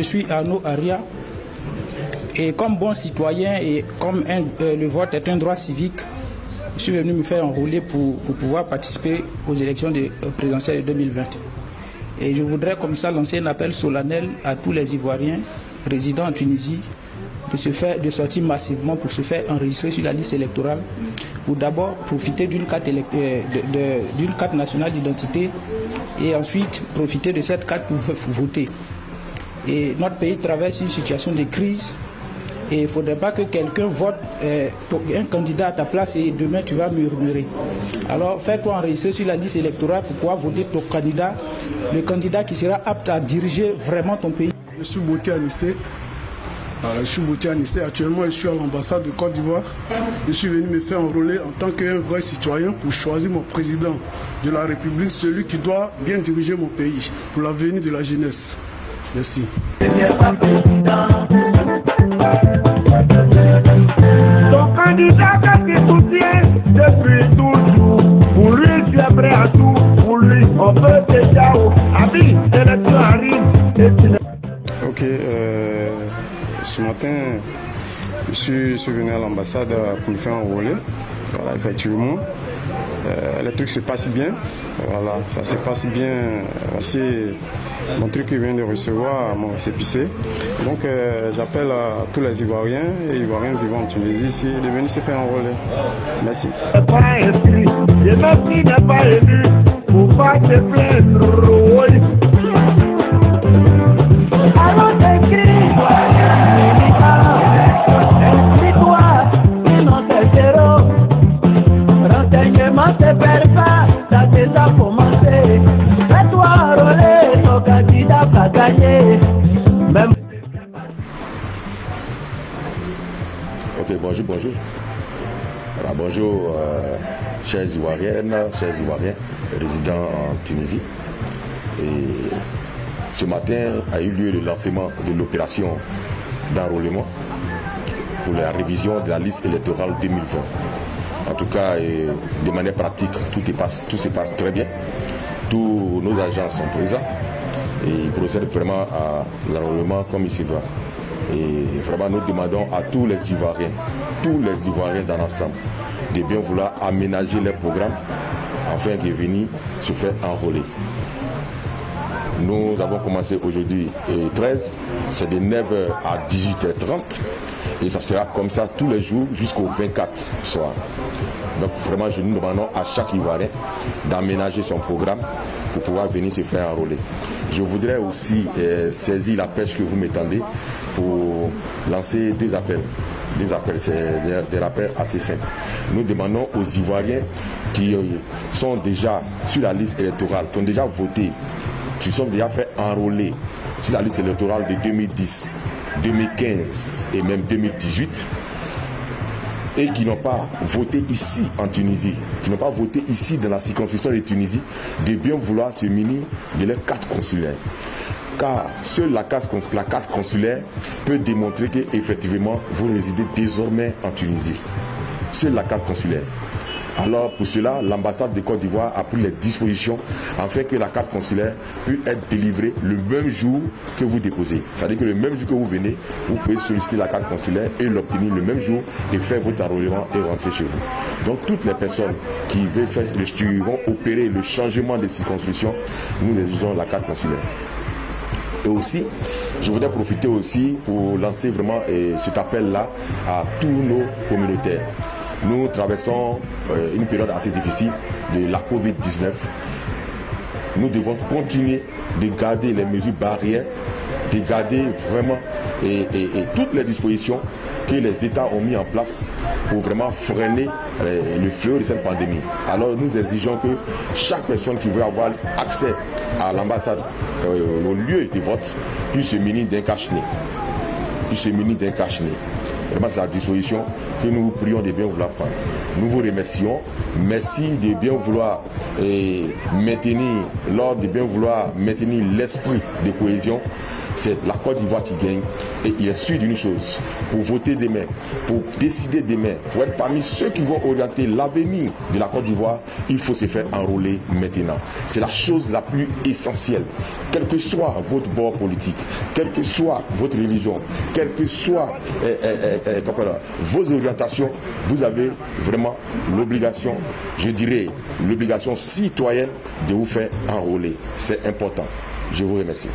je suis Arnaud Aria et comme bon citoyen et comme le vote est un droit civique, je suis venu me faire enrôler pour pouvoir participer aux élections présidentielles de 2020. Et je voudrais comme ça lancer un appel solennel à tous les Ivoiriens résidant en Tunisie de sortir massivement pour se faire enregistrer sur la liste électorale, pour d'abord profiter d'une carte nationale d'identité et ensuite profiter de cette carte pour voter. Et notre pays traverse une situation de crise et il ne faudrait pas que quelqu'un vote un candidat à ta place et demain tu vas murmurer. Alors fais-toi enregistrer sur la liste électorale pour pouvoir voter ton candidat, le candidat qui sera apte à diriger vraiment ton pays. Je suis Bouti Anissé. Actuellement, je suis à l'ambassade de Côte d'Ivoire. Je suis venu me faire enrôler en tant qu'un vrai citoyen pour choisir mon président de la République, celui qui doit bien diriger mon pays pour l'avenir de la jeunesse. Merci. Ton candidat qui soutient depuis toujours. Pour lui, tu es prêt à tout. Pour lui, on peut déjà. Abi, élection arrive et tu n'es. Ok, ce matin, je suis venu à l'ambassade pour me faire enrôler. Voilà, effectivement, le truc se passe bien. Voilà, ça se passe bien. C'est mon truc que je viens de recevoir, mon récépissé. Donc, j'appelle à tous les Ivoiriens et Ivoiriens vivant en Tunisie ici de venir se faire enrôler. Merci. Pas écrit, et même s'il n'est pas élu, faut pas te plaindre. Alors t'écris, inscris-toi, sinon c'est zéro. Renseignement c'est pas, ça déjà commencé. Fais-toi enrôler, ton candidat va gagner. Même... Ok, bonjour. Alors, bonjour, chers Ivoiriennes, chers Ivoiriens résidant en Tunisie. Et ce matin a eu lieu le lancement de l'opération d'enrôlement pour la révision de la liste électorale 2020. En tout cas, de manière pratique, tout se passe très bien. Tous nos agents sont présents et ils procèdent vraiment à l'enrôlement comme il se doit. Et vraiment, nous demandons à tous les Ivoiriens dans l'ensemble, de bien vouloir aménager leur programme afin de venir se faire enrôler. Nous avons commencé aujourd'hui 13, c'est de 9h à 18h30 et ça sera comme ça tous les jours jusqu'au 24 soir. Donc vraiment, nous demandons à chaque Ivoirien d'aménager son programme pour pouvoir venir se faire enrôler. Je voudrais aussi saisir la pêche que vous m'étendez pour lancer deux appels. C'est des rappels assez simples. Nous demandons aux Ivoiriens qui sont déjà sur la liste électorale, qui ont déjà voté, qui sont déjà fait enrôler sur la liste électorale de 2010, 2015 et même 2018 et qui n'ont pas voté ici en Tunisie, qui n'ont pas voté ici dans la circonscription de Tunisie, de bien vouloir se munir de leur carte consulaire. Car seule la carte consulaire peut démontrer qu'effectivement vous résidez désormais en Tunisie. Seule la carte consulaire. Alors pour cela, l'ambassade de Côte d'Ivoire a pris les dispositions afin que la carte consulaire puisse être délivrée le même jour que vous déposez. C'est-à-dire que le même jour que vous venez, vous pouvez solliciter la carte consulaire et l'obtenir le même jour et faire votre enrôlement et rentrer chez vous. Donc toutes les personnes qui vont opérer le changement de circonscription, nous exigeons la carte consulaire. Et aussi, je voudrais profiter aussi pour lancer vraiment cet appel-là à tous nos communautaires. Nous traversons une période assez difficile de la Covid-19. Nous devons continuer de garder les mesures barrières, de garder vraiment toutes les dispositions que les États ont mis en place pour vraiment freiner le fléau de cette pandémie. Alors nous exigeons que chaque personne qui veut avoir accès à l'ambassade, au lieu de vote, puisse se munir d'un cache-nez. Vraiment, c'est la disposition que nous vous prions de bien vouloir prendre. Nous vous remercions. Merci de bien vouloir maintenir l'ordre, de bien vouloir maintenir l'esprit de cohésion c'est la Côte d'Ivoire qui gagne. Et il est sûr d'une chose, pour voter demain, pour décider demain, pour être parmi ceux qui vont orienter l'avenir de la Côte d'Ivoire, il faut se faire enrôler maintenant. C'est la chose la plus essentielle. Quel que soit votre bord politique, quelle que soit votre religion, quelles que soient vos orientations, vous avez vraiment l'obligation, je dirais, l'obligation citoyenne de vous faire enrôler. C'est important. Je vous remercie.